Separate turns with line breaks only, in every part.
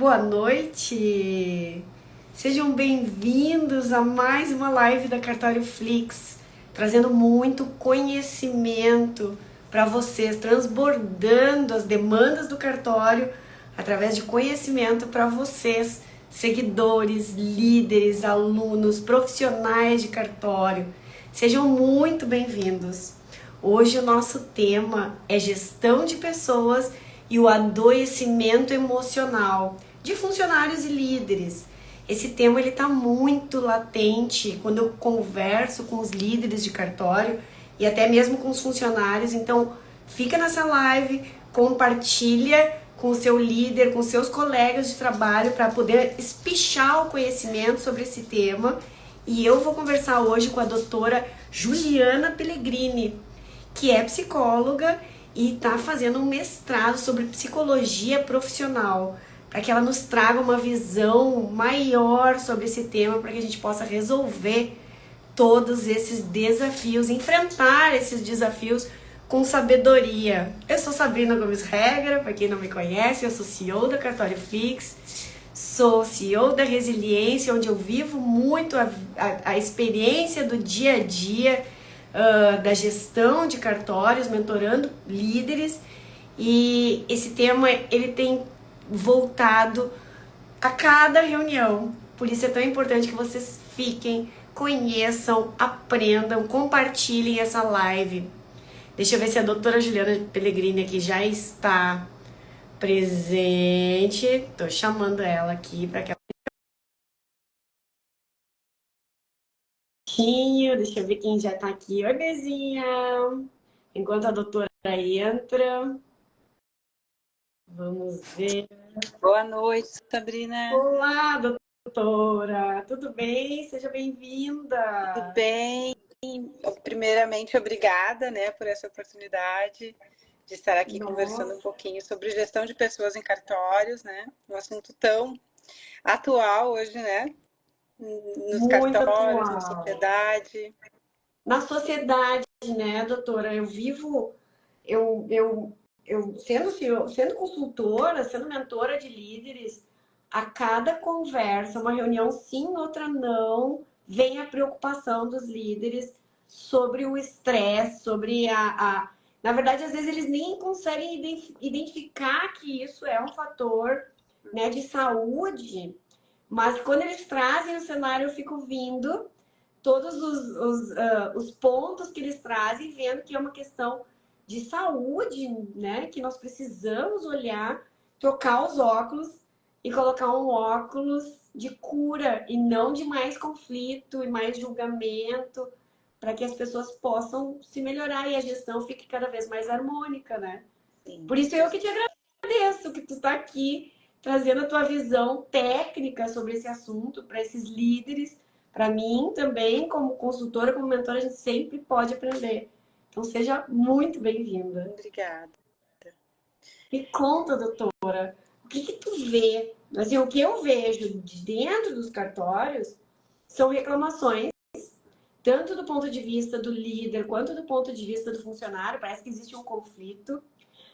boa noite! Sejam bem-vindos a mais uma live da Cartório Flix, trazendo muito conhecimento para vocês, transbordando as demandas do cartório através de conhecimento para vocês, seguidores, líderes, alunos, profissionais de cartório. Sejam muito bem-vindos! Hoje o nosso tema é gestão de pessoas e o adoecimento emocional de funcionários e líderes. Esse tema ele está muito latente quando eu converso com os líderes de cartório e até mesmo com os funcionários. Então, fica nessa live, compartilha com o seu líder, com seus colegas de trabalho para poder espichar o conhecimento sobre esse tema. E eu vou conversar hoje com a doutora Juliana Pellegrini, que é psicóloga e está fazendo um mestrado sobre psicologia profissional, para que ela nos traga uma visão maior sobre esse tema, para que a gente possa resolver todos esses desafios, enfrentar esses desafios com sabedoria. Eu sou Sabrina Gomes Regra, para quem não me conhece, eu sou CEO da Cartório Flix, sou CEO da Resiliência, onde eu vivo muito a experiência do dia a dia, da gestão de cartórios, mentorando líderes, e esse tema ele tem voltado a cada reunião. Por isso é tão importante que vocês fiquem, conheçam, aprendam, compartilhem essa live. Deixa eu ver se a doutora Juliana Pellegrini aqui já está presente. Estou chamando ela aqui para que ela... Deixa eu ver quem já tá aqui. Oi, Bezinha! Enquanto a doutora entra, vamos ver.
Boa noite, Sabrina.
Olá, doutora! Tudo bem? Seja bem-vinda!
Tudo bem? Primeiramente, obrigada, por essa oportunidade de estar aqui conversando um pouquinho sobre gestão de pessoas em cartórios, Um assunto tão atual hoje, Nos
Muito
cartórios,
atual.
na sociedade.
Na sociedade, né, doutora? Eu vivo, eu sendo consultora, sendo mentora de líderes, a cada conversa, uma reunião sim, outra não, vem a preocupação dos líderes sobre o estresse, sobre Na verdade, às vezes eles nem conseguem identificar que isso é um fator, né, de saúde, mas quando eles trazem o cenário, eu fico vindo todos os pontos que eles trazem, vendo que é uma questão de saúde, né? Que nós precisamos olhar, trocar os óculos e colocar um óculos de cura e não de mais conflito e mais julgamento, para que as pessoas possam se melhorar e a gestão fique cada vez mais harmônica, né? Sim. Por isso eu que te agradeço que tu está aqui trazendo a tua visão técnica sobre esse assunto para esses líderes. Para mim também, como consultora, como mentora, a gente sempre pode aprender. Então, seja muito bem-vinda.
Obrigada.
Me conta, doutora, o que tu vê? Assim, o que eu vejo de dentro dos cartórios são reclamações, tanto do ponto de vista do líder, quanto do ponto de vista do funcionário. Parece que existe um conflito.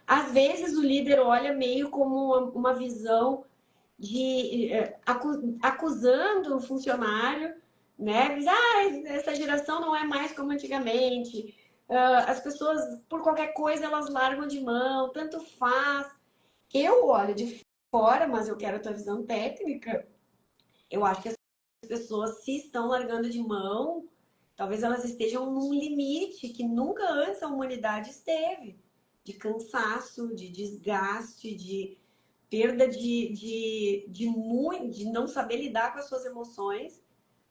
Às vezes, o líder olha meio como uma visão de acusando o funcionário, né? Diz, essa geração não é mais como antigamente. As pessoas, por qualquer coisa, elas largam de mão, tanto faz. Eu olho de fora, mas eu quero a tua visão técnica. Eu acho que as pessoas, se estão largando de mão, talvez elas estejam num limite que nunca antes a humanidade esteve. De cansaço, de desgaste, de perda de não saber lidar com as suas emoções,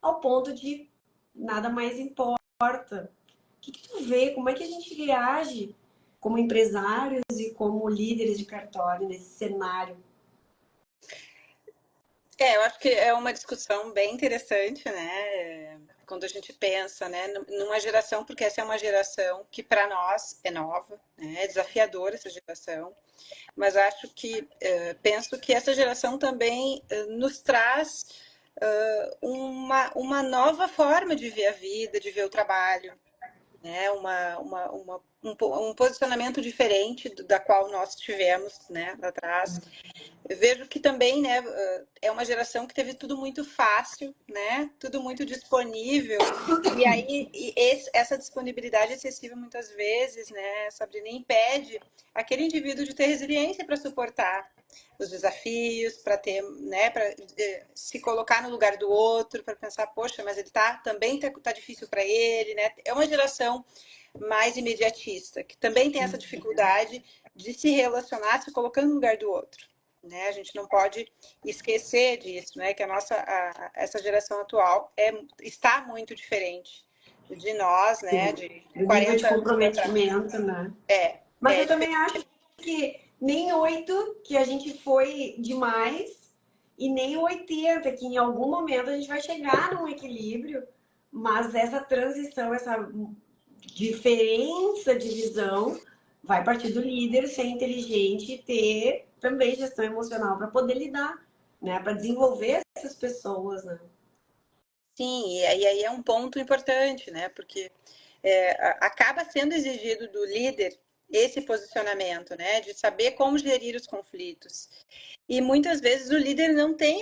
ao ponto de nada mais importa. O que tu vê? Como é que a gente reage como empresários e como líderes de cartório nesse cenário?
Eu acho que é uma discussão bem interessante, quando a gente pensa, numa geração, porque essa é uma geração que para nós é nova, é desafiadora essa geração, mas acho que, penso que essa geração também nos traz uma nova forma de ver a vida, de ver o trabalho, um posicionamento diferente da qual nós tivemos, né, lá atrás. Eu vejo que também, né, é uma geração que teve tudo muito fácil, né, tudo muito disponível, e aí essa disponibilidade excessiva muitas vezes, né, Sabrina, impede aquele indivíduo de ter resiliência para suportar os desafios, para ter, né, para se colocar no lugar do outro, para pensar, poxa, mas ele também tá difícil para ele, né? É uma geração mais imediatista, que também tem essa dificuldade de se relacionar se colocando no lugar do outro. Né? A gente não pode esquecer disso, né? Que essa geração atual está muito diferente de nós, né?
Sim,
De
o nível de
40 anos para trás.
comprometimento, né?
É,
Mas eu também
diferente.
acho que nem 8, que a gente foi demais, e nem 80, que em algum momento a gente vai chegar num equilíbrio, mas essa transição, essa diferença de visão vai partir do líder ser inteligente e ter também gestão emocional para poder lidar, né? Para desenvolver essas pessoas, né?
Sim, e aí é um ponto importante, né? Porque acaba sendo exigido do líder esse posicionamento, né? De saber como gerir os conflitos. E muitas vezes o líder não tem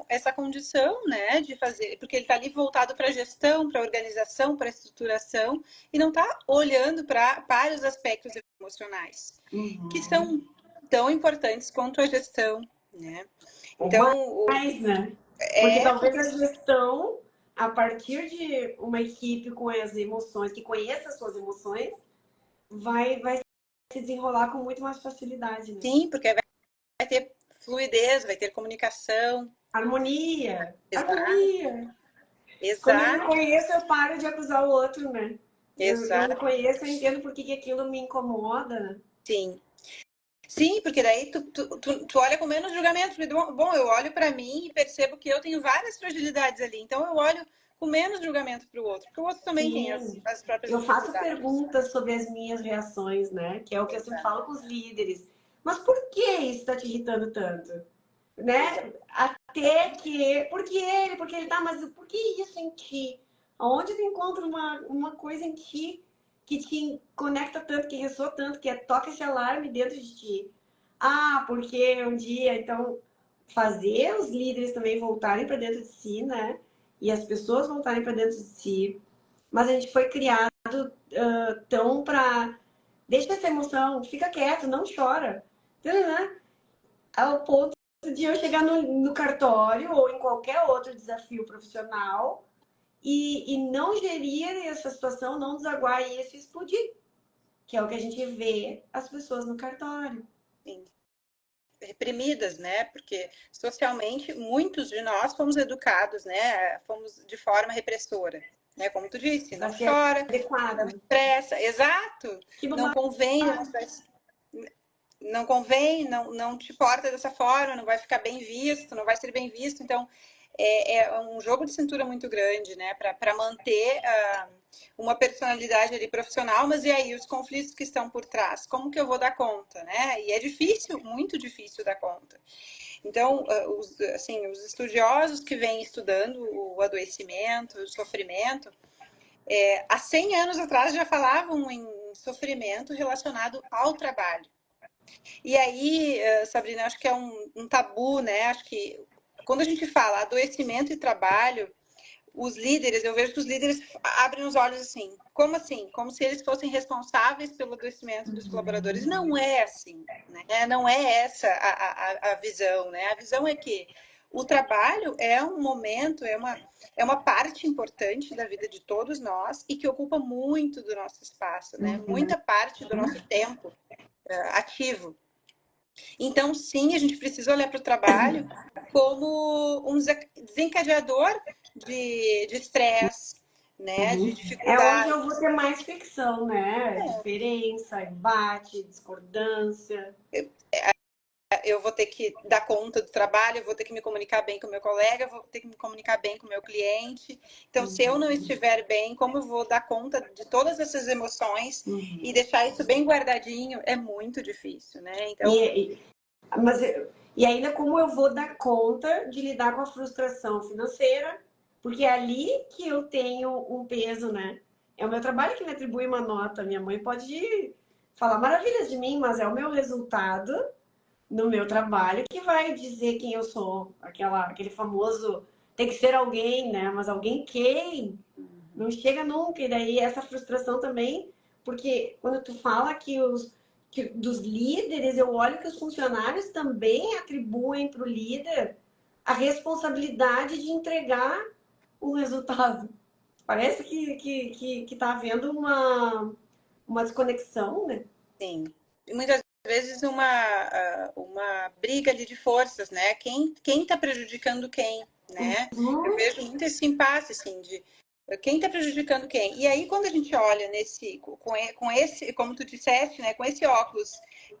essa condição, né, de fazer, porque ele está ali voltado para a gestão, para a organização, para a estruturação, e não está olhando para os aspectos emocionais, que são tão importantes quanto a gestão, né?
Ou
Então,
mais, né? Porque
é
talvez
porque
a gestão, a partir de uma equipe com as emoções, que conheça as suas emoções, vai se desenrolar com muito mais facilidade, né?
sim, porque vai ter fluidez, vai ter comunicação.
Harmonia,
Exato,
harmonia. Quando eu me
exato,
conheço, eu paro de acusar o outro, né? Eu me
exato,
conheço, eu entendo por que aquilo me incomoda, né?
sim. Sim, porque daí tu olha com menos julgamento. Porque, bom, eu olho para mim e percebo que eu tenho várias fragilidades ali. Então eu olho com menos julgamento para o outro, porque o outro também tem
Sim.
as próprias
Eu faço
dificuldades.
perguntas sobre as minhas reações, né? Que é o que eu sempre
Exato,
falo com os líderes. Mas por que isso está te irritando tanto?
exato.
Né? Até que. Por que ele? Porque ele tá, mas por que isso em ti? Onde tu encontra uma coisa em ti que te conecta tanto, que ressoa tanto, que toca esse alarme dentro de ti? Ah, porque um dia, então, fazer os líderes também voltarem para dentro de si, né? E as pessoas voltarem para dentro de si. Mas a gente foi criado tão para. Deixa essa emoção, fica quieto, não chora. Né? Ao ponto de eu chegar no cartório ou em qualquer outro desafio profissional e não gerir essa situação, não desaguar isso e explodir, que é o que a gente vê as pessoas no cartório.
Sim. Reprimidas, né? Porque socialmente muitos de nós fomos educados, né? Fomos de forma repressora, né? Como tu disse,
Para
não
ser
chora, não
adequado.
estressa, exato,
Tipo,
não convém não convém, não te porta dessa forma, não vai ficar bem visto, não vai ser bem visto. Então, é um jogo de cintura muito grande, né? Para manter uma personalidade ali profissional, mas e aí os conflitos que estão por trás? Como que eu vou dar conta, né? E é difícil, muito difícil dar conta. Então, assim, os estudiosos que vêm estudando o adoecimento, o sofrimento, há 100 anos atrás já falavam em sofrimento relacionado ao trabalho. E aí, Sabrina, acho que é um tabu, né? Acho que quando a gente fala adoecimento e trabalho, os líderes, eu vejo que os líderes abrem os olhos assim. Como assim? Como se eles fossem responsáveis pelo adoecimento dos colaboradores. Não é assim, né? Não é essa a visão, né? A visão é que o trabalho é um momento, é uma parte importante da vida de todos nós e que ocupa muito do nosso espaço, né? Muita parte do nosso tempo ativo. Então, sim, a gente precisa olhar para o trabalho como um desencadeador de estresse, né, de
É onde eu vou
dificuldades.
ter mais fricção, né? Diferença, embate, discordância.
Eu vou ter que dar conta do trabalho, eu vou ter que me comunicar bem com o meu colega, eu vou ter que me comunicar bem com o meu cliente. Então, se eu não estiver bem, como eu vou dar conta de todas essas emoções e deixar isso bem guardadinho? É muito difícil, né? Então,
E, mas, e ainda como eu vou dar conta de lidar com a frustração financeira, porque é ali que eu tenho um peso, né? É o meu trabalho que me atribui uma nota. Minha mãe pode falar maravilhas de mim, mas é o meu resultado no meu trabalho que vai dizer quem eu sou. Aquele famoso tem que ser alguém, né? Mas alguém quem? Não chega nunca. E daí essa frustração também, porque quando tu fala que dos líderes, eu olho que os funcionários também atribuem para o líder a responsabilidade de entregar o resultado. Parece que tá havendo uma desconexão, né?
Sim. E muitas vezes uma briga ali de forças, né? Quem está prejudicando quem, né? Eu
Uhum.
vejo muito esse impasse, assim, de quem está prejudicando quem. E aí, quando a gente olha com esse, como tu disseste, né? Com esse óculos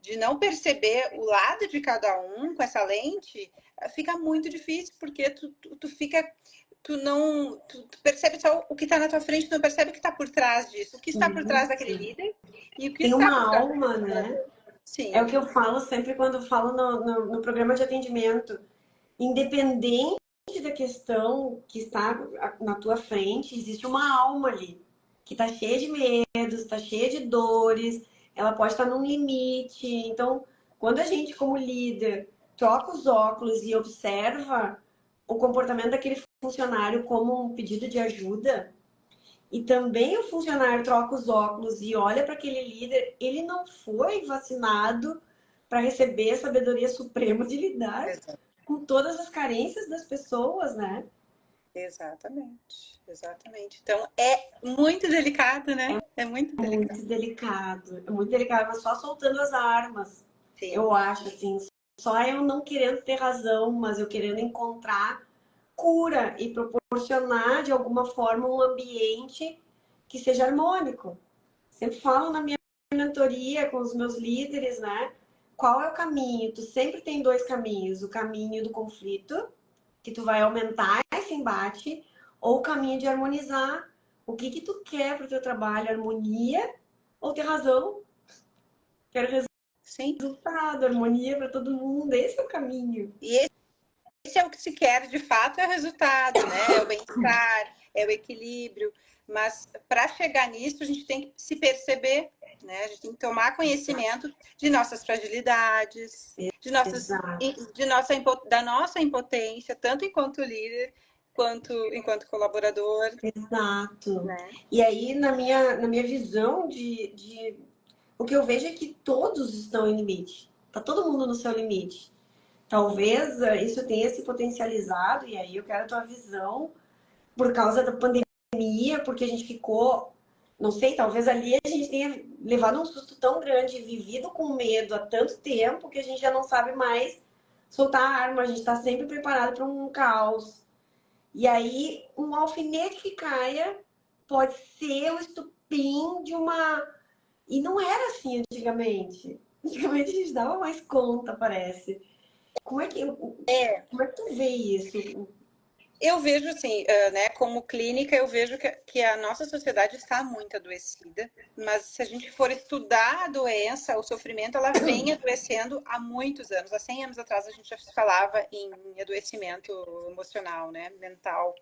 de não perceber o lado de cada um, com essa lente, fica muito difícil, porque tu fica tu percebe só o que está na tua frente, não percebe o que está por trás disso, o que está por trás daquele
Isso.
líder e o que
Tem
está por
uma
trás daquele
alma, né?
colaborador.
É
Sim,
o que eu falo sempre quando eu falo no programa de atendimento. Independente da questão que está na tua frente, existe uma alma ali que está cheia de medos, está cheia de dores, ela pode estar num limite. Então, quando a gente, como líder, troca os óculos e observa o comportamento daquele funcionário como um pedido de ajuda, e também o funcionário troca os óculos e olha para aquele líder, ele não foi vacinado para receber a sabedoria suprema de lidar com todas as carências das pessoas, né?
exatamente, exatamente. Então é muito delicado, né? É muito delicado.
É muito delicado, mas só soltando as armas,
Sim,
eu acho, assim, só eu não querendo ter razão, mas eu querendo encontrar cura e proporcionar de alguma forma um ambiente que seja harmônico. Sempre falo na minha mentoria com os meus líderes, né? Qual é o caminho? Tu sempre tem dois caminhos: o caminho do conflito, que tu vai aumentar esse embate, ou o caminho de harmonizar. O que que tu quer para o teu trabalho? Harmonia ou ter razão? Quero
sim.
resultado, harmonia para todo mundo. Esse é o caminho.
E esse é o que se quer de fato, é o resultado, né? É o bem-estar, é o equilíbrio. Mas para chegar nisso, a gente tem que se perceber, né? A gente tem que tomar conhecimento de nossas fragilidades,
Exato.
da nossa impotência, tanto enquanto líder quanto enquanto colaborador,
Exato.
né?
E aí, na minha visão o que eu vejo é que todos estão em limite. Tá todo mundo no seu limite. Talvez isso tenha se potencializado, e aí eu quero a tua visão, por causa da pandemia, porque a gente ficou, não sei, talvez ali a gente tenha levado um susto tão grande, vivido com medo há tanto tempo, que a gente já não sabe mais soltar a arma, a gente está sempre preparado para um caos. E aí, um alfinete que caia pode ser o estupim de uma. E não era assim antigamente. Antigamente a gente dava mais conta, parece. Como é que, como é que tu vê isso?
Eu vejo assim, né, como clínica, eu vejo que a nossa sociedade está muito adoecida, mas se a gente for estudar a doença, o sofrimento, ela vem adoecendo há muitos anos. Há 100 anos atrás a gente já falava em adoecimento emocional, né, mental.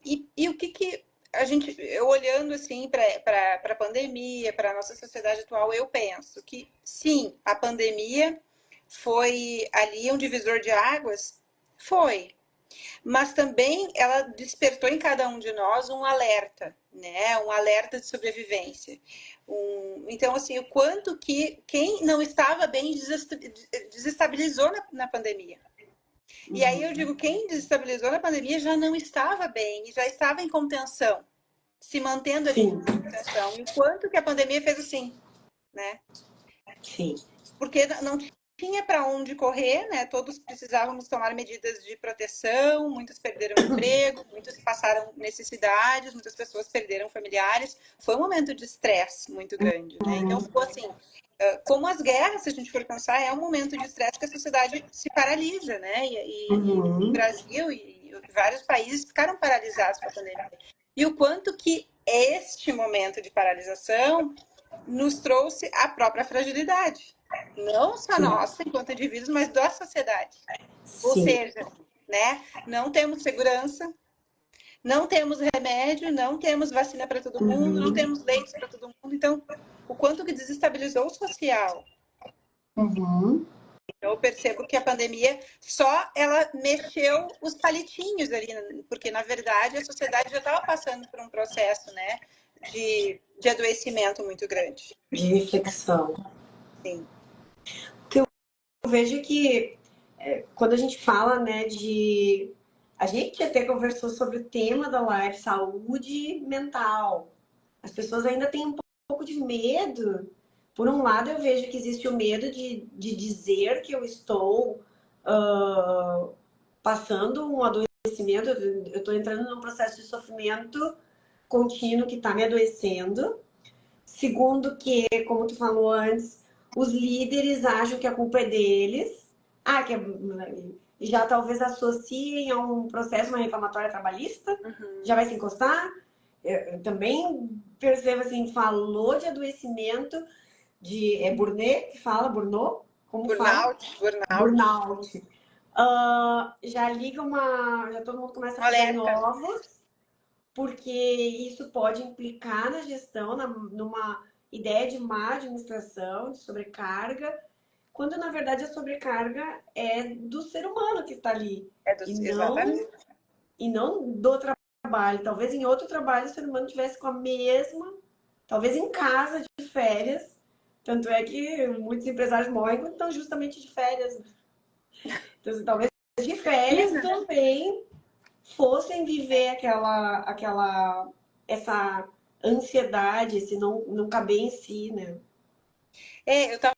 E o que a gente, eu olhando assim para a pandemia, para a nossa sociedade atual, eu penso que sim, a pandemia foi ali um divisor de águas, foi, mas também ela despertou em cada um de nós um alerta, né? Um alerta de sobrevivência. Então, assim, o quanto que quem não estava bem desestabilizou na pandemia. E aí eu digo, quem desestabilizou na pandemia já não estava bem, já estava em contenção, se mantendo ali em
Sim,
contenção. E o quanto que a pandemia fez assim, né?
sim.
Porque não tinha para onde correr, né? Todos precisávamos tomar medidas de proteção, muitos perderam emprego, muitos passaram necessidades, muitas pessoas perderam familiares. Foi um momento de estresse muito grande, né? Então ficou assim, como as guerras, se a gente for pensar, é um momento de estresse que a sociedade se paralisa, né? E o
Uhum.
Brasil e vários países ficaram paralisados com a pandemia. E o quanto que este momento de paralisação nos trouxe a própria fragilidade, não só
Sim,
nossa enquanto indivíduos, mas da sociedade. Ou
sim.
seja, né, não temos segurança, Não temos remédio, não temos vacina para todo mundo, não temos leitos para todo mundo. Então, o quanto que desestabilizou o social.
Uhum.
Então, eu percebo que a pandemia só ela mexeu os palitinhos ali, porque na verdade a sociedade já estava passando por um processo, né, de adoecimento muito grande.
De reflexão.
Sim.
Eu vejo que quando a gente fala, né, de... A gente até conversou sobre o tema da live, saúde mental. As pessoas ainda têm um pouco de medo. Por um lado, eu vejo que existe o medo de dizer que eu estou passando um adoecimento, eu estou entrando num processo de sofrimento contínuo que está me adoecendo. Segundo que, como tu falou antes, os líderes acham que a culpa é deles. Já talvez associem a um processo, uma reclamatória trabalhista, já vai se encostar. Eu também percebo assim, falou de adoecimento, é Burnet que fala, Burnout? Como fala? Burnout. Já liga já todo mundo começa a pisar em
Alerta.
ovos, porque isso pode implicar na gestão, numa ideia de má administração, de sobrecarga, quando na verdade a sobrecarga é do ser humano que está ali,
Exatamente.
e não do trabalho. Talvez em outro trabalho o ser humano tivesse com a mesma, talvez em casa, de férias. Tanto é que muitos empresários morrem quando estão justamente de férias. Então, talvez de férias também fossem viver essa ansiedade, esse não caber em si, né?
Eu estava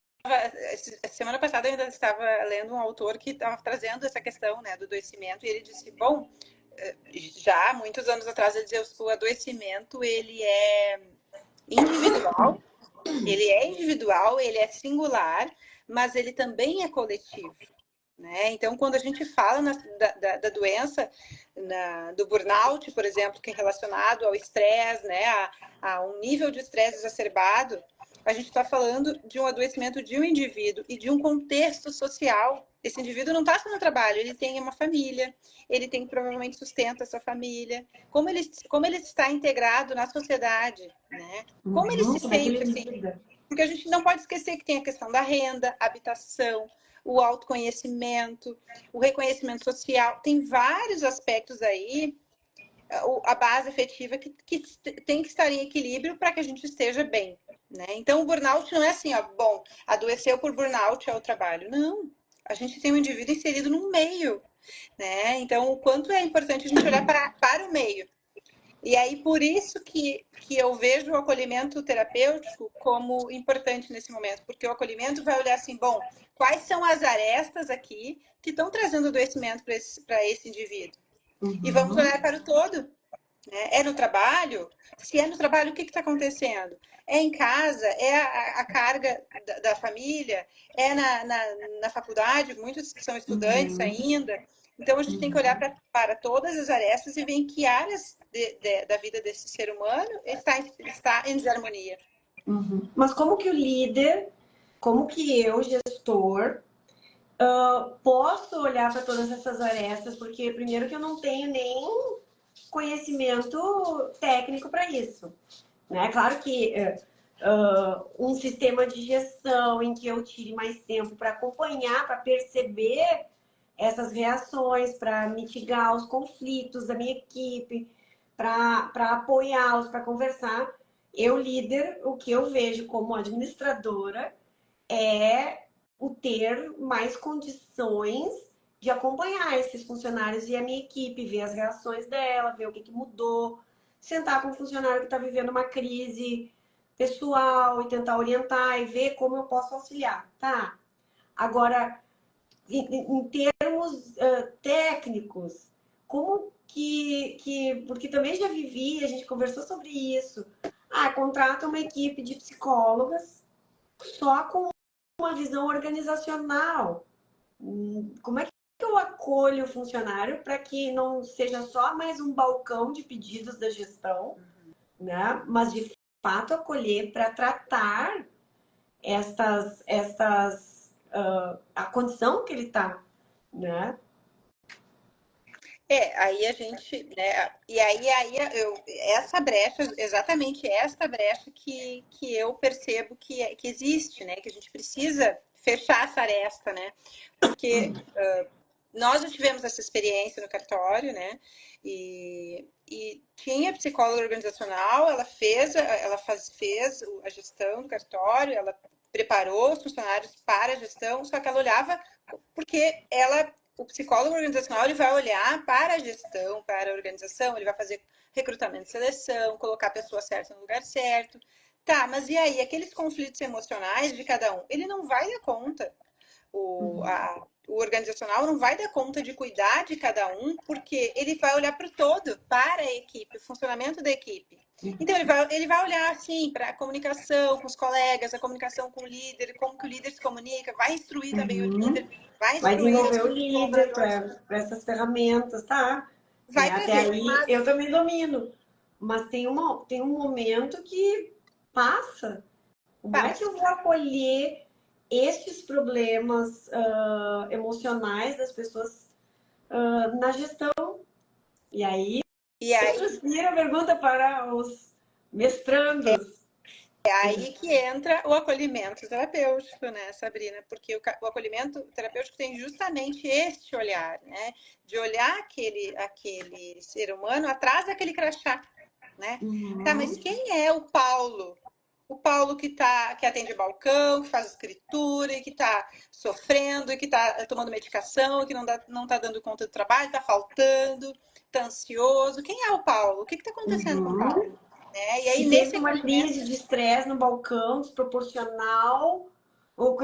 semana passada eu ainda estava lendo um autor que estava trazendo essa questão, né, do adoecimento, e ele disse, bom, já muitos anos atrás ele dizia, o adoecimento ele é individual, ele é singular, mas ele também é coletivo. Né? Então, quando a gente fala da doença, do burnout, por exemplo, que é relacionado ao estresse, né, a um nível de estresse exacerbado, a gente está falando de um adoecimento de um indivíduo e de um contexto social. Esse indivíduo não está só no trabalho, ele tem uma família, ele tem provavelmente sustenta essa família. Como ele está integrado na sociedade, né? Como ele se sente assim? Porque a gente não pode esquecer que tem a questão da renda, habitação, o autoconhecimento, o reconhecimento social. Tem vários aspectos aí, a base afetiva que tem que estar em equilíbrio para que a gente esteja bem. Né? Então, o burnout não é assim, ó, bom, adoeceu por burnout é o trabalho. Não, a gente tem um indivíduo inserido no meio. Né? Então, o quanto é importante a gente olhar para o meio. E aí, por isso que eu vejo o acolhimento terapêutico como importante nesse momento, porque o acolhimento vai olhar assim, bom, quais são as arestas aqui que estão trazendo adoecimento para esse indivíduo? E vamos olhar para o todo. Né? É no trabalho? Se é no trabalho, o que está acontecendo? É em casa? É a carga da família? É na faculdade? Muitos que são estudantes ainda. Então, a gente tem que olhar para todas as arestas e ver em que áreas da vida desse ser humano está em desarmonia.
Mas como que o líder, como que eu, gestor, posso olhar para todas essas arestas? Porque, primeiro, que eu não tenho nem conhecimento técnico para isso. Né? Claro que um sistema de gestão em que eu tire mais tempo para acompanhar, para perceber essas reações, para mitigar os conflitos da minha equipe, para apoiá-los, para conversar. Eu, líder, o que eu vejo como administradora é o ter mais condições de acompanhar esses funcionários e a minha equipe, ver as reações dela, ver o que mudou, sentar com um funcionário que está vivendo uma crise pessoal e tentar orientar e ver como eu posso auxiliar, tá? Agora, em termos técnicos, como porque também já vivi, a gente conversou sobre isso. Contrata uma equipe de psicólogas só com uma visão organizacional. Como é que eu acolho o funcionário para que não seja só mais um balcão de pedidos da gestão, né? Mas de fato acolher para tratar a condição que ele está, né?
Aí a gente, né? E aí essa brecha, exatamente esta brecha que eu percebo que existe, né? Que a gente precisa fechar essa aresta, né? Porque nós já tivemos essa experiência no cartório, né? E tinha psicóloga organizacional, fez a gestão do cartório, ela preparou os funcionários para a gestão, só que ela olhava porque o psicólogo organizacional ele vai olhar para a gestão, para a organização, ele vai fazer recrutamento e seleção, colocar a pessoa certa no lugar certo. Tá, mas e aí, aqueles conflitos emocionais de cada um? Ele não vai dar conta. O organizacional não vai dar conta de cuidar de cada um, porque ele vai olhar para o todo, para a equipe, o funcionamento da equipe. Então, ele vai olhar, assim, para a comunicação com os colegas, a comunicação com o líder, como que o líder se comunica, vai instruir também o líder, vai
Vai
instruir
desenvolver
os
o líder
colaboradores,
para essas ferramentas, tá?
vai
Até
trazer.
aí eu também domino. Mas tem um momento que passa. Como é que eu vou acolher estes problemas emocionais das pessoas na gestão? E aí eu transfiro a pergunta para os mestrandos.
É aí que entra o acolhimento terapêutico, né, Sabrina? Porque o acolhimento terapêutico tem justamente este olhar, né? De olhar aquele ser humano atrás daquele crachá, né? Tá, mas quem é o Paulo? O Paulo que atende balcão, que faz escritura, e que está sofrendo, e que está tomando medicação, e que não tá dando conta do trabalho, está faltando, está ansioso. Quem é o Paulo? O que está acontecendo com o Paulo? E aí,
Que
nesse
teve uma crise de estresse no balcão, desproporcional. O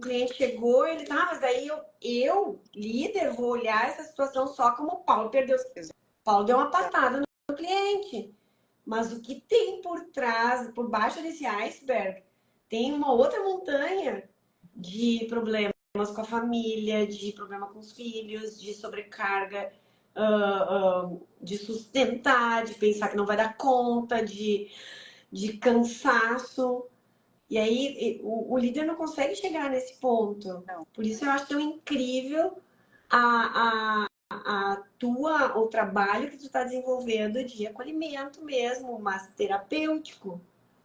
cliente chegou e ele tá, mas daí líder, vou olhar essa situação só como o Paulo perdeu. Paulo deu uma patada no cliente. Mas o que tem por trás, por baixo desse iceberg, tem uma outra montanha de problemas com a família, de problema com os filhos, de sobrecarga, de sustentar, de pensar que não vai dar conta, de cansaço. E aí o líder não consegue chegar nesse ponto.
Não.
Por isso eu acho tão incrível o trabalho que tu está desenvolvendo de acolhimento mesmo, mas terapêutico,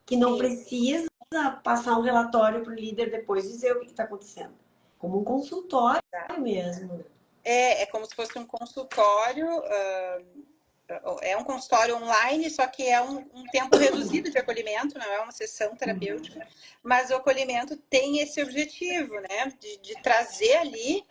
que não precisa passar um relatório para o líder depois dizer o que está acontecendo. Como um consultório mesmo.
É como se fosse um consultório, é um consultório online, só que é um tempo reduzido de acolhimento, não é uma sessão terapêutica, mas o acolhimento tem esse objetivo, né, de trazer ali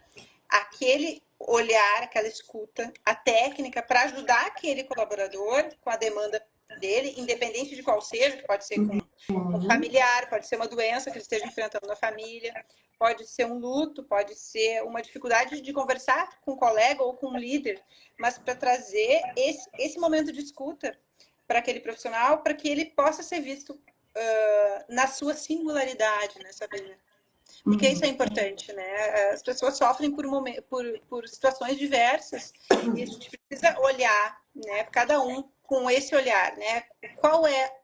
aquele olhar, aquela escuta, a técnica para ajudar aquele colaborador com a demanda dele, independente de qual seja, que pode ser com um familiar, pode ser uma doença que ele esteja enfrentando na família, pode ser um luto, pode ser uma dificuldade de conversar com um colega ou com um líder, mas para trazer esse momento de escuta para aquele profissional, para que ele possa ser visto na sua singularidade, né, Sabrina? Porque isso é importante, né? As pessoas sofrem por situações diversas e a gente precisa olhar, né? Cada um com esse olhar, né? Qual é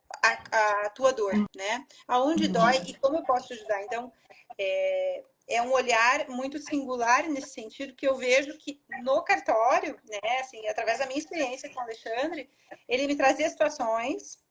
a tua dor, né? Aonde dói e como eu posso te ajudar? Então, é um olhar muito singular nesse sentido que eu vejo que no cartório, né? Assim, através da minha experiência com o Alexandre, ele me trazia situações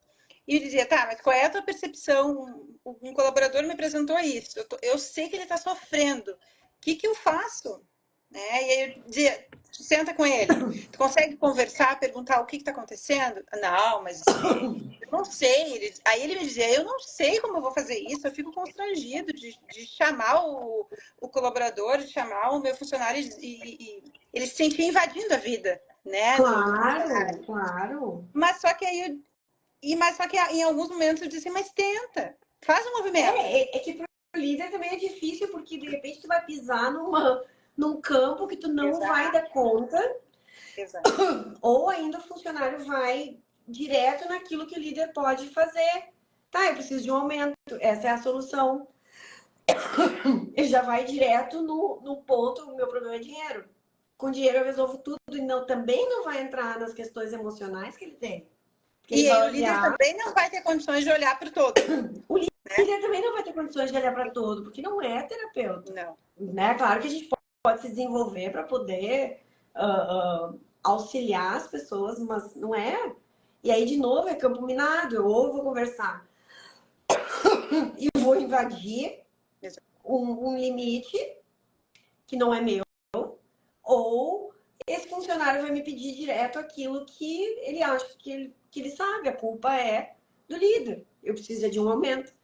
e dizia, tá, mas qual é a tua percepção? Um colaborador me apresentou isso. Eu sei que ele está sofrendo. O que eu faço? Né? E aí eu dizia, senta com ele. Tu consegue conversar, perguntar o que está acontecendo? Não, mas eu não sei. Aí ele me dizia, eu não sei como eu vou fazer isso. Eu fico constrangido de chamar o colaborador, de chamar o meu funcionário e ele se sentia invadindo a vida, né?
Claro.
Mas só que aí mas só que em alguns momentos eu disse, mas tenta, faz um movimento.
É que para o líder também é difícil, porque de repente tu vai pisar num campo que tu não vai dar conta.
Exato.
Ou ainda o funcionário vai direto naquilo que o líder pode fazer. Tá, eu preciso de um aumento, essa é a solução. Ele já vai direto no ponto, o meu problema é dinheiro. Com dinheiro eu resolvo tudo e também não vai entrar nas questões emocionais que ele tem.
E aí o líder também não vai ter condições de olhar para o todo.
O líder também não vai ter condições de olhar para todo, porque não é terapeuta.
Não.
Né? Claro que a gente pode se desenvolver para poder auxiliar as pessoas, mas não é. E aí, de novo, é campo minado. Ou eu vou conversar e vou invadir um limite que não é meu, ou esse funcionário vai me pedir direto aquilo que ele acha que ele sabe. A culpa é do líder. Eu preciso de um aumento.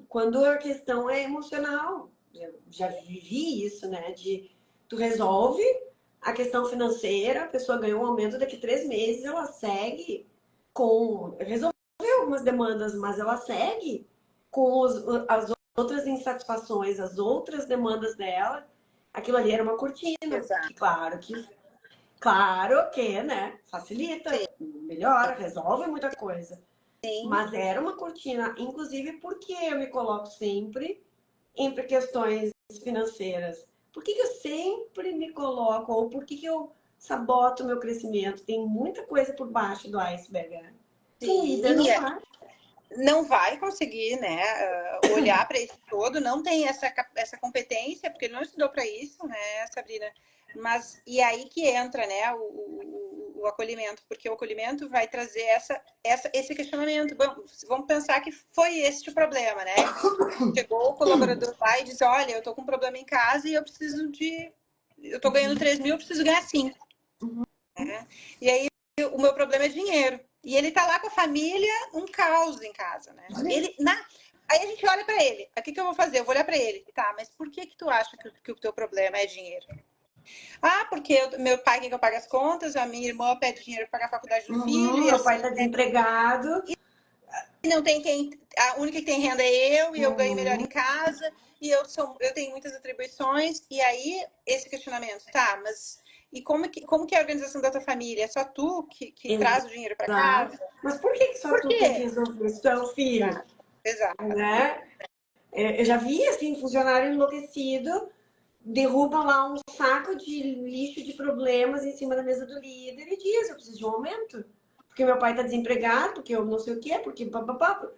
Quando a questão é emocional, eu já vivi isso, né? De tu resolve a questão financeira, a pessoa ganhou um aumento daqui a 3 meses, ela segue com. Resolveu algumas demandas, mas ela segue com as outras insatisfações, as outras demandas dela. Aquilo ali era uma cortina.
Exato.
Que, claro que, né? Facilita, melhora, resolve muita coisa.
Sim.
Mas era uma cortina, inclusive porque eu me coloco sempre em questões financeiras. Por que eu sempre me coloco, ou por que eu saboto o meu crescimento? Tem muita coisa por baixo do iceberg, né? Que um líder não faz.
Não vai conseguir, né, olhar para isso todo, não tem essa competência, porque ele não estudou para isso, né, Sabrina? Mas, e aí que entra, né, o acolhimento, porque o acolhimento vai trazer esse questionamento. Vamos pensar que foi esse o problema, né? Chegou o colaborador lá e diz, olha, eu tô com um problema em casa e eu preciso eu tô ganhando 3 mil, eu preciso ganhar 5. Né? E aí o meu problema é dinheiro. E ele tá lá com a família, um caos em casa, né? Aí a gente olha para ele. O que eu vou fazer? Eu vou olhar para ele. Tá, mas por que tu acha que o teu problema é dinheiro? Ah, porque meu pai quer que eu pague as contas, a minha irmã pede dinheiro para pagar a faculdade do filho. E
Meu pai
assim,
tá desempregado.
E não tem quem. A única que tem renda é eu, e eu ganho melhor em casa, e eu tenho muitas atribuições. E aí, esse questionamento, tá, mas. E como que é a organização da tua família? É só tu que traz o dinheiro para casa?
Mas por que só
Por
tu tem que
quê?
resolver se tu é o filho?
Exato.
Né? Eu já vi, assim, funcionário enlouquecido, derruba lá um saco de lixo de problemas em cima da mesa do líder e diz, eu preciso de um aumento. Porque meu pai tá desempregado, porque eu não sei o quê, porque papapá.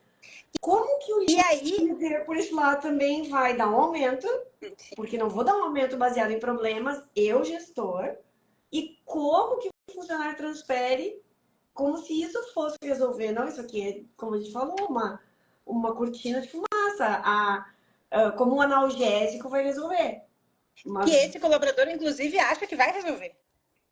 Como que o
E aí.
líder, por esse lado, também vai dar um aumento? Porque não vou dar um aumento baseado em problemas, eu, gestor. E como que o funcionário transfere como se isso fosse resolver. Não, isso aqui é, como a gente falou, uma cortina de fumaça. Como um analgésico vai resolver.
Que
Mas,
esse colaborador, inclusive, acha que vai resolver.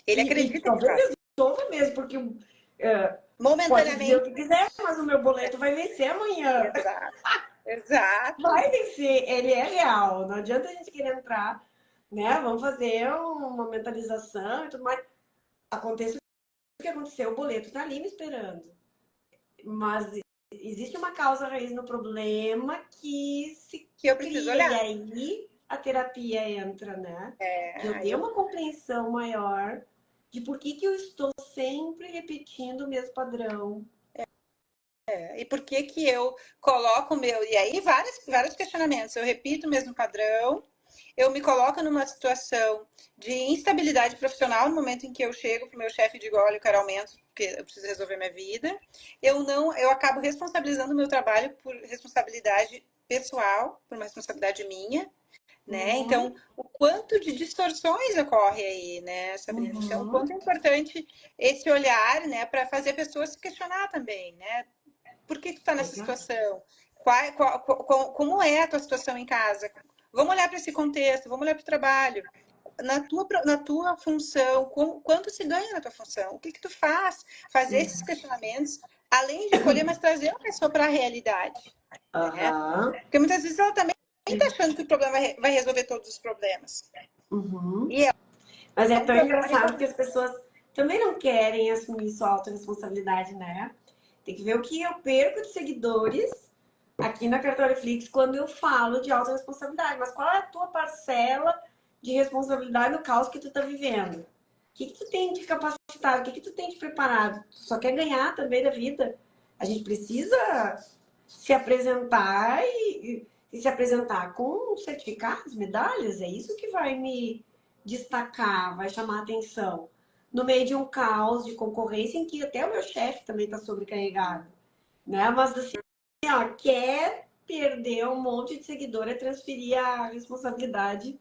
Ele
e
acredita que vai.
talvez resolva mesmo, porque pode dizer o
Momentaneamente.
que quiser, mas o meu boleto vai vencer amanhã.
Exato. Exato.
Vai vencer, ele é real. Não adianta a gente querer entrar, né? Vamos fazer uma mentalização e tudo mais. Aconteça o que aconteceu, o boleto tá ali me esperando. Mas existe uma causa raiz no problema que se
Que eu preciso
cria, e
olhar.
aí a terapia entra, né? De eu ter
Eu
uma compreensão maior de por que eu estou sempre repetindo o mesmo padrão.
E por que que eu coloco o meu... E aí, vários questionamentos. Eu repito o mesmo padrão, eu me coloco numa situação de instabilidade profissional no momento em que eu chego para o meu chefe e digo, olha, eu quero aumento, porque eu preciso resolver minha vida. Eu acabo responsabilizando o meu trabalho por responsabilidade pessoal, por uma responsabilidade minha, né? Então, o quanto de distorções ocorre aí, né, Sabrina? Então, o quanto é importante esse olhar, né, para fazer pessoas se questionar também, né? Por que tu está nessa situação? Como é a tua situação em casa? Vamos olhar para esse contexto, vamos olhar para o trabalho. Na tua função, quanto se ganha na tua função? O que tu faz? Fazer esses questionamentos, além de acolher, mas trazer a pessoa para a realidade. Né? Porque muitas vezes ela também está achando que o problema vai resolver todos os problemas.
Mas é tão engraçado que as pessoas também não querem assumir sua autorresponsabilidade, né? Tem que ver o que eu perco de seguidores aqui na Cartório Flix quando eu falo de autorresponsabilidade. Mas qual é a tua parcela de responsabilidade no caos que tu tá vivendo? O que tu tem de capacitado? O que tu tem de preparado? Tu só quer ganhar também da vida? A gente precisa se apresentar e se apresentar com certificados, medalhas. É isso que vai me destacar, vai chamar atenção. No meio de um caos de concorrência em que até o meu chefe também está sobrecarregado, né? Mas assim, ó, quer perder um monte de seguidor é transferir a responsabilidade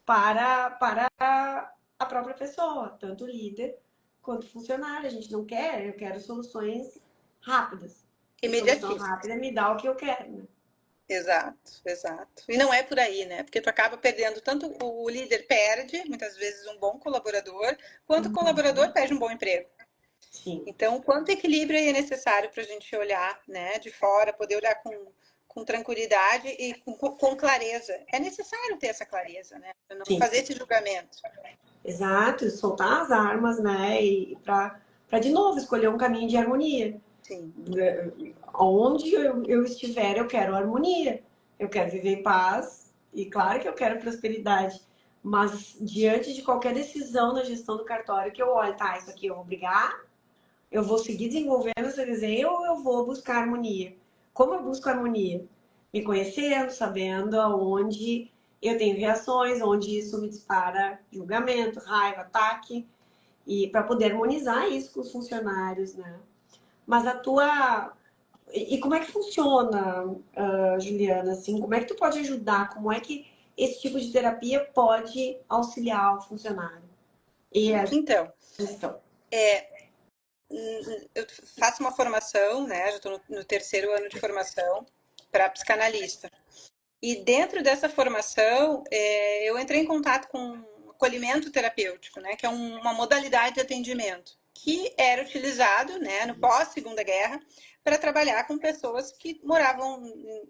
para a própria pessoa, tanto o líder quanto o funcionário. A gente não quer, eu quero soluções rápidas. E solução
Imediatista.
rápida me dá o que eu quero, né?
Exato, exato. E não é por aí, né? Porque tu acaba perdendo, tanto o líder perde, muitas vezes, um bom colaborador, quanto o colaborador perde um bom emprego.
Sim,
Então, quanto equilíbrio é necessário para a gente olhar, né, de fora, poder olhar com tranquilidade e com clareza. É necessário ter essa clareza, né? Pra não
sim.
fazer esse julgamento.
Exato, soltar as armas, né? E para de novo escolher um caminho de harmonia.
Sim.
Onde eu estiver, eu quero harmonia. Eu quero viver em paz. E claro que eu quero prosperidade. Mas diante de qualquer decisão na gestão do cartório, que eu olho, tá, isso aqui eu vou brigar, eu vou seguir desenvolvendo esse desenho ou eu vou buscar harmonia? Como eu busco harmonia? Me conhecendo, sabendo aonde eu tenho reações, onde isso me dispara julgamento, raiva, ataque, e para poder harmonizar isso com os funcionários, né? Mas a tua. E como é que funciona, Juliana? Assim, como é que tu pode ajudar? Como é que esse tipo de terapia pode auxiliar o funcionário e a
Então,
gestão?
eu faço uma formação, né? Já estou no terceiro ano de formação para psicanalista. E dentro dessa formação, eu entrei em contato com acolhimento terapêutico, né? Que é uma modalidade de atendimento que era utilizado, né, no pós-Segunda Guerra para trabalhar com pessoas que moravam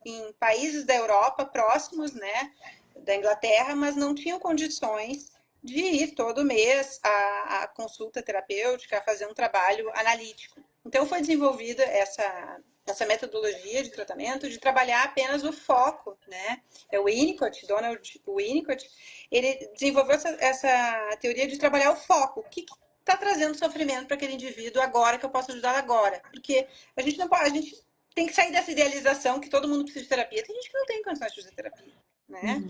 em países da Europa próximos, né, da Inglaterra, mas não tinham condições de ir todo mês à consulta terapêutica, a fazer um trabalho analítico. Então foi desenvolvida essa metodologia de tratamento de trabalhar apenas o foco, né? É o Winnicott, Donald Winnicott, ele desenvolveu essa teoria de trabalhar o foco. O que está trazendo sofrimento para aquele indivíduo agora que eu posso ajudar agora? Porque a gente não pode, a gente tem que sair dessa idealização que todo mundo precisa de terapia. Tem gente que não tem condições de fazer terapia. Né?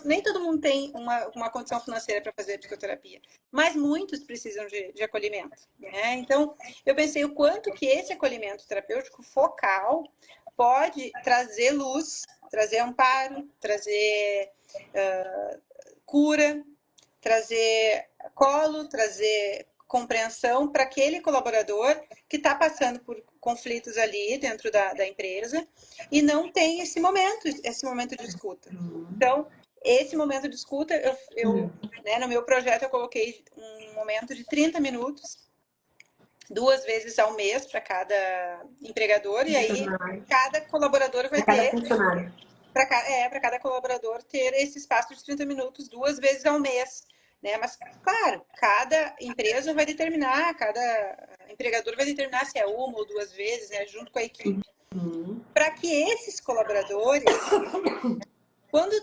Nem todo mundo tem uma condição financeira para fazer psicoterapia, mas muitos precisam de acolhimento. Né? Então, eu pensei o quanto que esse acolhimento terapêutico focal pode trazer luz, trazer amparo, trazer cura, trazer colo, trazer compreensão para aquele colaborador que está passando por conflitos ali dentro da empresa e não tem esse momento de escuta. Então, esse momento de escuta, né, no meu projeto eu coloquei um momento de 30 minutos, 2 vezes ao mês para cada empregador, e aí cada colaborador vai
Cada
ter
funcionário.
para cada colaborador ter esse espaço de 30 minutos 2 vezes ao mês. Né? Mas, claro, cada empresa vai determinar, cada empregador vai determinar se é uma ou 2 vezes, né, junto com a equipe. Para que esses colaboradores, quando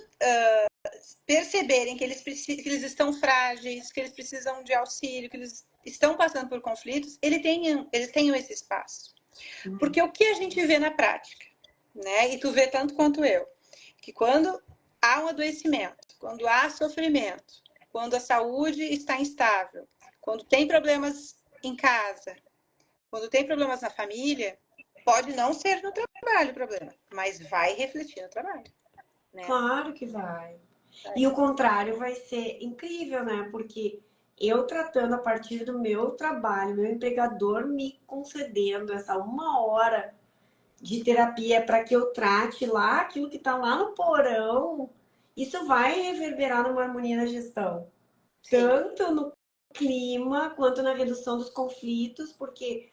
perceberem que que eles estão frágeis, que eles precisam de auxílio, que eles estão passando por conflitos, eles tenham esse espaço. Porque o que a gente vê na prática, né? E tu vê tanto quanto eu, que quando há um adoecimento, quando há sofrimento, quando a saúde está instável, quando tem problemas em casa, quando tem problemas na família, pode não ser no trabalho o problema, mas vai refletir no trabalho. Né?
Claro que vai. E o contrário vai ser incrível, né? Porque eu tratando a partir do meu trabalho, meu empregador me concedendo essa 1 hora de terapia para que eu trate lá aquilo que está lá no porão, isso vai reverberar numa harmonia na gestão.
Sim.
Tanto no clima quanto na redução dos conflitos, porque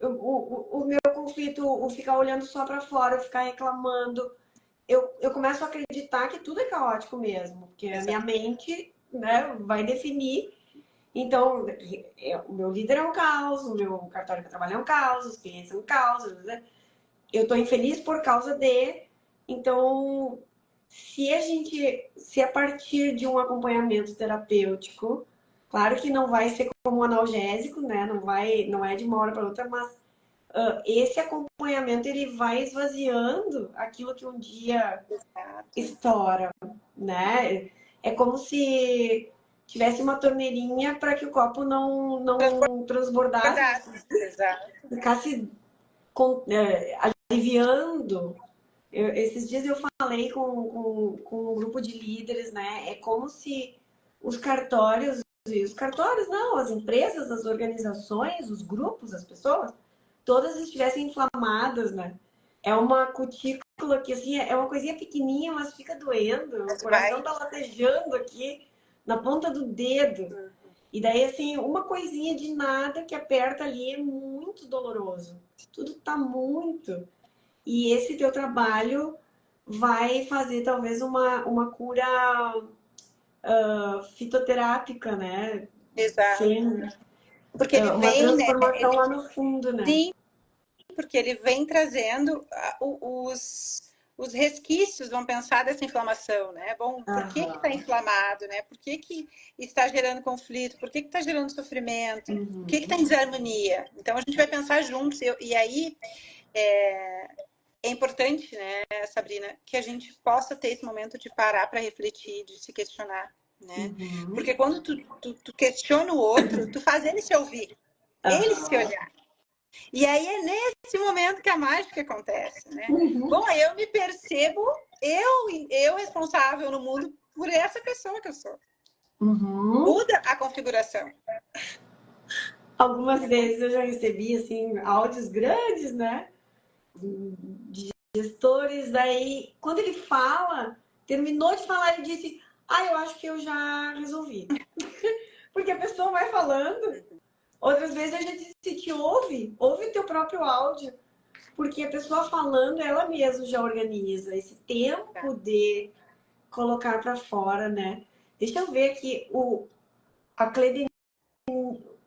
o meu conflito, o ficar olhando só para fora, o ficar reclamando, eu começo a acreditar que tudo é caótico mesmo, porque a minha mente, né, vai definir. Então, o meu líder é um caos, o meu cartório que eu trabalho é um caos, os clientes são um caos, né? Eu estou infeliz por causa de. Então, se a partir de um acompanhamento terapêutico, claro que não vai ser como um analgésico, né? Não é de uma hora para outra, mas esse acompanhamento ele vai esvaziando aquilo que um dia estoura, né? É como se tivesse uma torneirinha para que o copo não transbordasse,
Exato.
ficasse aliviando. Esses dias eu falei com um grupo de líderes, né? É como se os cartórios, e os cartórios não, as empresas, as organizações, os grupos, as pessoas, todas estivessem inflamadas, né? É uma cutícula que, assim, é uma coisinha pequenininha, mas fica doendo. O
Mas
coração
vai.
tá latejando aqui, na ponta do dedo. E daí, assim, uma coisinha de nada que aperta ali é muito doloroso. Tudo tá muito. E esse teu trabalho vai fazer talvez uma cura fitoterápica, né?
Exato.
Sem
Porque ele
uma
vem, né?
transformação lá no fundo, né?
Sim, porque ele vem trazendo os resquícios, vamos pensar, dessa inflamação, né? Bom, por que está
Aham.
inflamado, né? Por que está gerando conflito? Por que está gerando sofrimento? Por que está em
Uhum.
desarmonia? Então a gente vai pensar juntos. E aí é importante, né, Sabrina, que a gente possa ter esse momento de parar para refletir, de se questionar, né?
Uhum.
Porque quando tu questiona o outro, tu faz ele se ouvir, ele se
Aham.
olhar. E aí é nesse momento que a mágica acontece, né?
Uhum.
Bom, aí eu me percebo eu responsável no mundo por essa pessoa que eu sou.
Uhum.
Muda a configuração.
Algumas vezes eu já recebi assim áudios grandes, né? De gestores, daí quando ele fala, terminou de falar, ele disse: "Ah, eu acho que eu já resolvi". Porque a pessoa vai falando, outras vezes a gente se te ouve teu próprio áudio, porque a pessoa falando, ela mesma já organiza esse tempo de colocar para fora, né? Deixa eu ver aqui a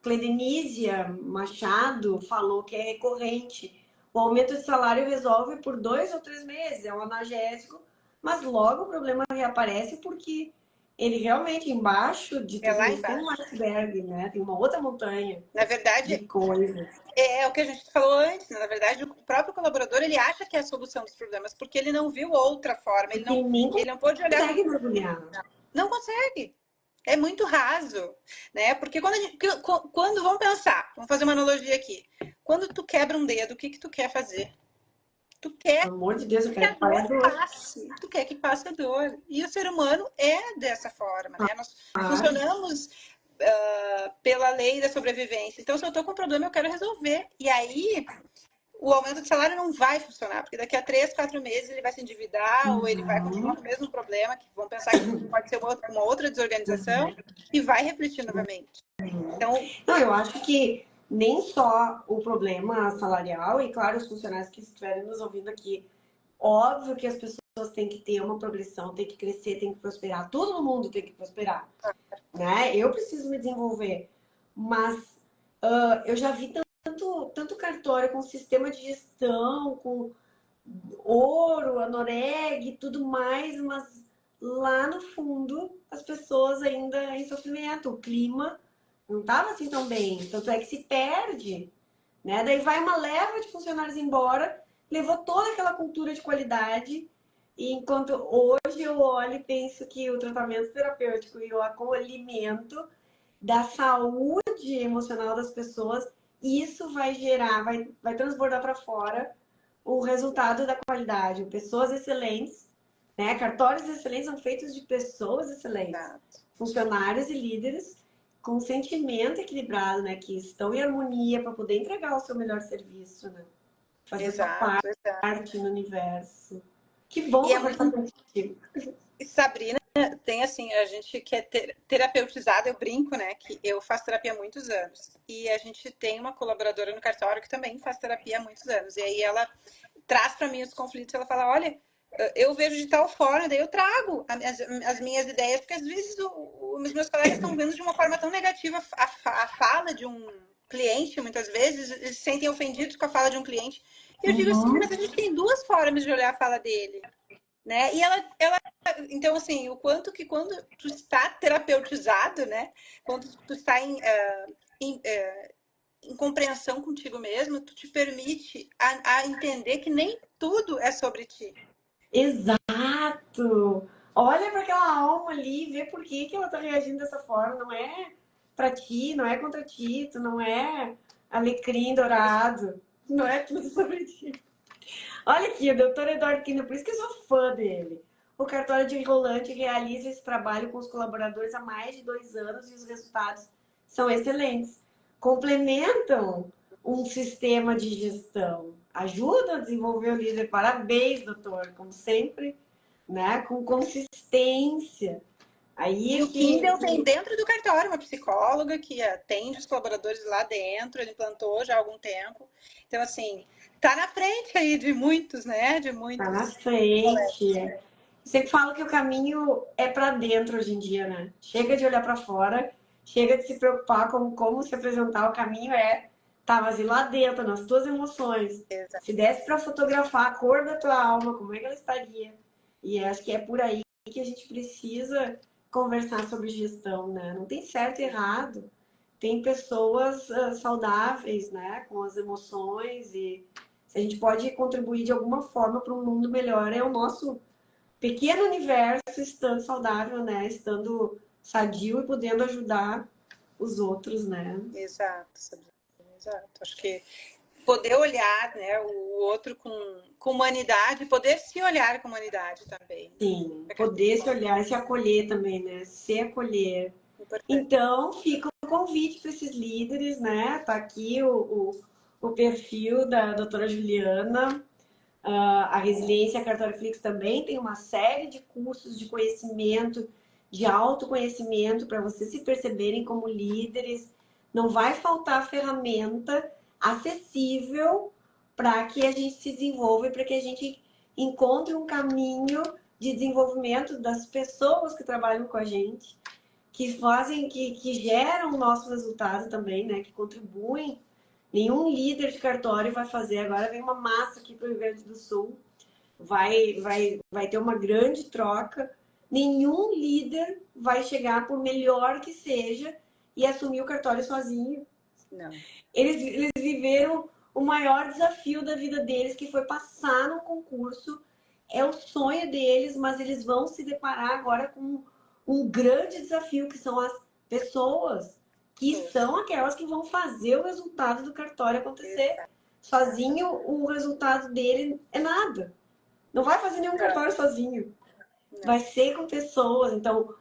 Cledenísia Machado falou que é recorrente. O aumento de salário resolve por 2 ou 3 meses, é um analgésico, mas logo o problema reaparece porque ele realmente, embaixo de
É
tudo
lá
isso, tem um
embaixo.
iceberg, né? Tem uma outra montanha
Na
de
verdade,
coisas.
é o que a gente falou antes, né? Na verdade, o próprio colaborador ele acha que é a solução dos problemas, porque ele não viu outra forma,
Porque nem
ele não pôde olhar
consegue mergulhar.
não consegue. É muito raso, né? Porque quando vamos pensar, vamos fazer uma analogia aqui. Quando tu quebra um dedo, o que que tu quer fazer? Tu quer
Pelo amor de Deus, eu
que a
quero que pague
dor
a dor.
passe, tu quer que passe a dor. E o ser humano é dessa forma, né? Nós
Claro.
funcionamos pela lei da sobrevivência. Então, se eu estou com um problema, eu quero resolver. E aí, o aumento de salário não vai funcionar, porque daqui a 3, 4 meses ele vai se endividar ou ele vai continuar
Uhum.
com o mesmo problema, que vão pensar que pode ser uma outra desorganização, e vai refletir novamente. Então,
Não, eu acho que nem só o problema salarial, e claro, os funcionários que estiverem nos ouvindo aqui, óbvio que as pessoas têm que ter uma progressão, têm que crescer, têm que prosperar, todo mundo tem que prosperar, né? Eu preciso me desenvolver, mas eu já vi tanto cartório com sistema de gestão, com ouro, anoreg e tudo mais, mas lá no fundo as pessoas ainda em sofrimento, o clima não estava assim tão bem, tanto é que se perde, né? Daí vai uma leva de funcionários embora, levou toda aquela cultura de qualidade, e enquanto hoje eu olho e penso que o tratamento terapêutico e o acolhimento da saúde emocional das pessoas, isso vai gerar, vai transbordar para fora o resultado da qualidade. Pessoas excelentes, né? Cartórios excelentes são feitos de pessoas excelentes, funcionários e líderes com sentimento equilibrado, né? Que estão em harmonia para poder entregar o seu melhor serviço, né? Fazer sua
exato, exato.
parte no universo. Que bom
E é muito.
conversar contigo.
Sabrina, tem assim, a gente que é terapeutizada, eu brinco, né, que eu faço terapia há muitos anos. E a gente tem uma colaboradora no cartório que também faz terapia há muitos anos. E aí ela traz para mim os conflitos, ela fala, olha, eu vejo de tal forma, daí eu trago as minhas ideias, porque às vezes os meus colegas estão vendo de uma forma tão negativa a fala de um cliente, muitas vezes, eles se sentem ofendidos com a fala de um cliente. E eu digo assim,
Uhum.
mas a gente tem duas formas de olhar a fala dele, né? E então, assim, o quanto que quando tu está terapeutizado, né? Quando tu está em compreensão contigo mesmo, tu te permite a entender que nem tudo é sobre ti.
Exato! Olha para aquela alma ali e vê por que ela está reagindo dessa forma. Não é para ti, não é contra ti, tu não é alecrim dourado, não é tudo sobre ti. Olha aqui, o doutor Eduardo Quina, por isso que eu sou fã dele. o cartório de Rolante realiza esse trabalho com os colaboradores há mais de 2 anos e os resultados são excelentes. Complementam um sistema de gestão, ajudam a desenvolver o líder. Parabéns, doutor, como sempre, né? Com consistência. Aí
E o Kindle tem dentro do cartório uma psicóloga que atende os colaboradores lá dentro, ele implantou já há algum tempo. Então, assim, tá na frente aí de muitos, né? De
tá na
muitos
frente.
colegas.
Sempre falo que o caminho é para dentro hoje em dia, né? Chega de olhar para fora, chega de se preocupar com como se apresentar. O caminho tá vazio lá dentro, nas tuas emoções.
Exato.
Se desse para fotografar a cor da tua alma, como é que ela estaria? E acho que é por aí que a gente precisa conversar sobre gestão, né? Não tem certo e errado. Tem pessoas saudáveis, né? Com as emoções e se a gente pode contribuir de alguma forma para um mundo melhor, é o nosso pequeno universo estando saudável, né? Estando sadio e podendo ajudar os outros, né?
Exato, Sabrina. Exato. Acho que poder olhar, né, o outro com humanidade, poder se olhar com humanidade também.
Sim, poder se olhar e se acolher também, né? Se acolher.
Importante.
Então, fica o convite para esses líderes, né? Tá aqui o perfil da doutora Juliana. A Resiliência Cartório Flix também tem uma série de cursos de conhecimento, de autoconhecimento, para vocês se perceberem como líderes. Não vai faltar ferramenta acessível para que a gente se desenvolva e para que a gente encontre um caminho de desenvolvimento das pessoas que trabalham com a gente, que fazem, que geram o nosso resultado também, né? Que contribuem. Nenhum líder de cartório vai fazer. Agora vem uma massa aqui para o Rio Grande do Sul. Vai ter uma grande troca. Nenhum líder vai chegar, por melhor que seja, e assumir o cartório sozinho.
Não.
Eles viveram o maior desafio da vida deles, que foi passar no concurso. É o sonho deles, mas eles vão se deparar agora com um grande desafio, que são as pessoas, que são aquelas que vão fazer o resultado do cartório acontecer. Sozinho, o resultado dele é nada. Não vai fazer nenhum cartório sozinho. Vai ser com pessoas. Então,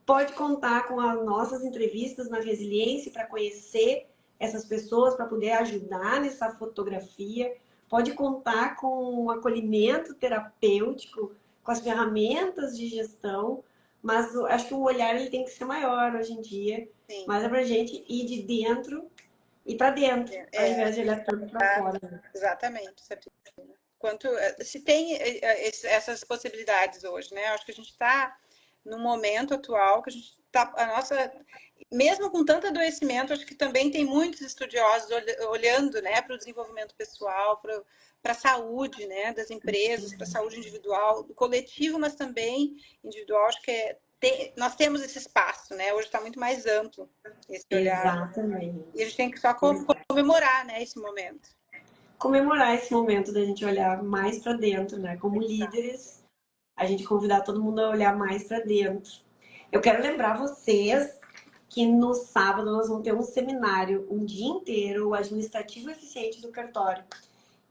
pode contar com as nossas entrevistas na Resiliência para conhecer essas pessoas, para poder ajudar nessa fotografia. Pode contar com um acolhimento terapêutico, com as ferramentas de gestão, mas acho que o olhar ele tem que ser maior hoje em dia.
Sim.
Mas é para a gente ir de dentro e para dentro, ao invés de olhar tudo para fora.
Exatamente, Sabrina. Se tem essas possibilidades hoje, né? Acho que a gente está no momento atual que a gente está, mesmo com tanto adoecimento, acho que também tem muitos estudiosos olhando, né, para o desenvolvimento pessoal, para a saúde, né, das empresas, para a saúde individual, do coletivo, mas também individual. Acho que nós temos esse espaço, né? Hoje está muito mais amplo esse olhar.
Exatamente.
E a gente tem que só comemorar, né, esse momento.
Comemorar esse momento da gente olhar mais para dentro, né? Como líderes, a gente convidar todo mundo a olhar mais para dentro. Eu quero lembrar vocês que no sábado nós vamos ter um seminário, um dia inteiro, o administrativo eficiente do cartório,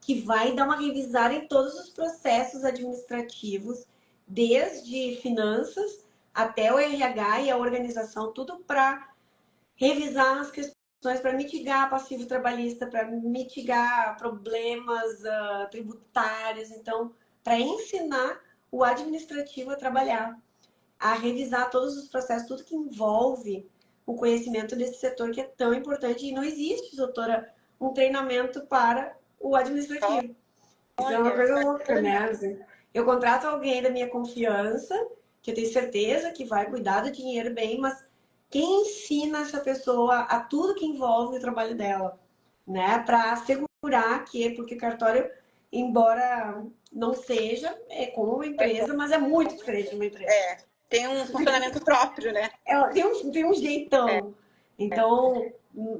que vai dar uma revisada em todos os processos administrativos, desde finanças até o RH e a organização, tudo para revisar as questões, para mitigar passivo trabalhista, para mitigar problemas tributários. Então, para ensinar o administrativo a trabalhar, a revisar todos os processos, tudo que envolve o conhecimento desse setor que é tão importante. E não existe, doutora, um treinamento para o administrativo. Isso é uma coisa louca, né? Eu contrato alguém da minha confiança, que eu tenho certeza que vai cuidar do dinheiro bem, mas quem ensina essa pessoa a tudo que envolve o trabalho dela, né? Para assegurar que, porque cartório, embora não seja como uma empresa, mas é muito diferente de uma empresa.
Tem um funcionamento próprio, né?
Tem um jeitão. Então,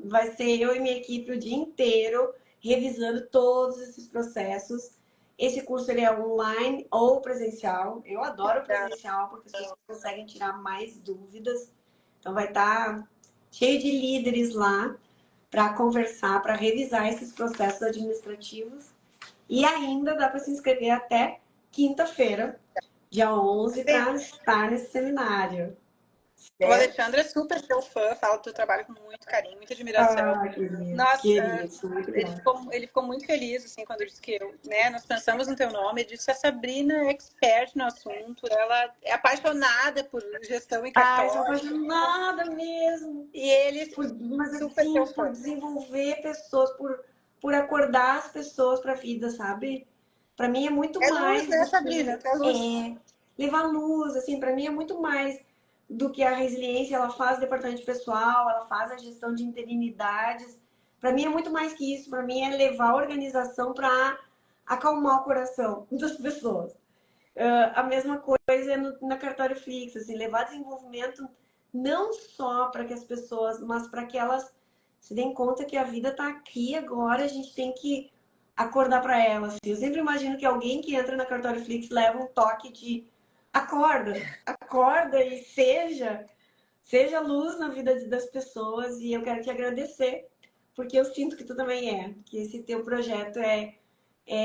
vai ser eu e minha equipe o dia inteiro revisando todos esses processos. Esse curso ele é online ou presencial. Eu adoro presencial porque as pessoas conseguem tirar mais dúvidas. Então, vai estar cheio de líderes lá para conversar, para revisar esses processos administrativos. E ainda dá para se inscrever até quinta-feira, dia 11, para estar nesse seminário.
O
Certo?
Alexandre é super seu fã, fala do teu trabalho com muito carinho, muita admiração.
Ah,
Nossa,
querido, sou muito
ele
grata.
ficou muito feliz, assim, quando disse que eu, né, nós pensamos no teu nome, ele disse, a Sabrina é expert no assunto, ela é apaixonada por gestão em
Ai, sou
cartório,
apaixonada mesmo.
e ele
Mas
super teu
assim, por
fã.
desenvolver pessoas, por acordar as pessoas para a vida, sabe? Para mim é muito
É luz,
mais
né,
do
Sabrina?
que
É luz.
levar luz, assim, para mim é muito mais do que a resiliência, ela faz departamento pessoal, ela faz a gestão de interinidades. Para mim é muito mais que isso, para mim é levar a organização para acalmar o coração das pessoas. A mesma coisa na cartório fixo, assim, levar desenvolvimento não só para que as pessoas, mas para que elas se deem conta que a vida está aqui agora, a gente tem que acordar para elas. Assim. Eu sempre imagino que alguém que entra na cartório fixo leva um toque de acorda, acorda e seja luz na vida das pessoas. E eu quero te agradecer, porque eu sinto que tu também que esse teu projeto é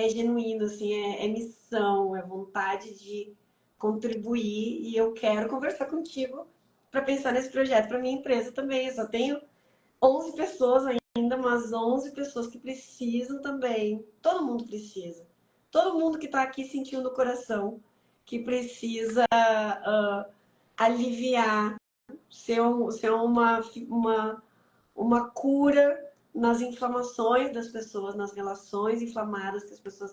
genuíno, assim, é missão, é vontade de contribuir e eu quero conversar contigo para pensar nesse projeto para minha empresa também. Eu só tenho 11 pessoas ainda, mas 11 pessoas que precisam também. Todo mundo precisa. Todo mundo que está aqui sentindo o coração, que precisa aliviar, ser uma cura nas inflamações das pessoas, nas relações inflamadas que as pessoas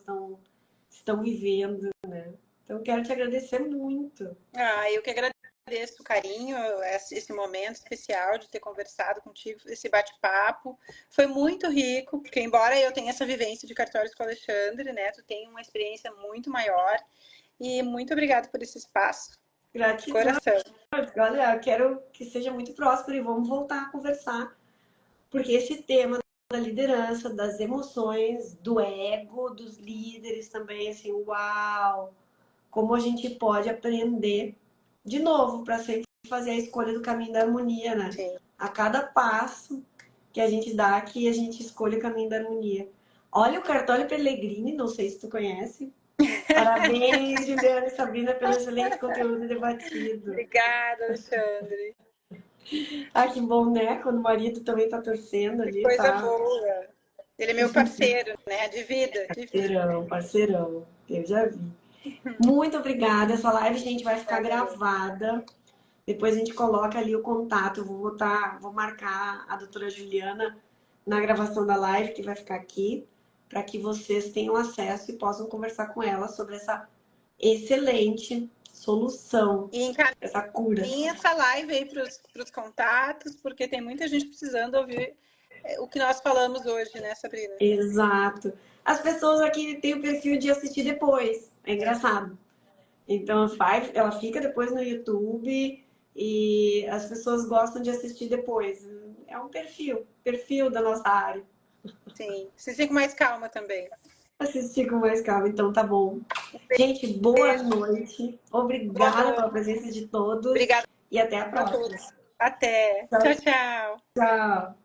estão vivendo. Então, eu quero te agradecer muito.
Ah, eu que agradeço o carinho, esse momento especial de ter conversado contigo, esse bate-papo. Foi muito rico, porque embora eu tenha essa vivência de cartórios com o Alexandre, né, tu tem uma experiência muito maior. E muito obrigada por esse espaço. De
Gratidão.
coração.
Olha, eu quero que seja muito próspero e vamos voltar a conversar, porque esse tema da liderança, das emoções, do ego, dos líderes também, assim, uau! Como a gente pode aprender de novo para sempre fazer a escolha do caminho da harmonia, né?
Sim.
A cada passo que a gente dá, que a gente escolhe o caminho da harmonia. Olha o Cartório Pellegrini, não sei se tu conhece. Parabéns, Juliana e Sabrina, pelo excelente conteúdo debatido.
Obrigada, Alexandre.
Ah, que bom, né? Quando o marido também tá torcendo
Que
ali,
coisa
tá?
boa. Ele é meu parceiro, né? De vida, de vida.
Parceirão, parceirão. Eu já vi. Muito obrigada. Essa live, gente, vai ficar gravada. Depois a gente coloca ali o contato. Vou marcar a doutora Juliana na gravação da live, que vai ficar aqui, para que vocês tenham acesso e possam conversar com ela sobre essa excelente solução,
E
essa cura.
encaminha essa live aí para os contatos, porque tem muita gente precisando ouvir o que nós falamos hoje, né, Sabrina?
Exato. As pessoas aqui têm o perfil de assistir depois. É engraçado. Então, ela fica depois no YouTube e as pessoas gostam de assistir depois. É um perfil da nossa área.
Sim. Se com mais calma também.
Assistir com mais calma, então tá bom. Gente, boa noite.
Boa
Obrigada
noite.
pela presença de todos
Obrigada
e até a
a
próxima.
todos. Até.
Tchau,
Tchau, tchau.
tchau.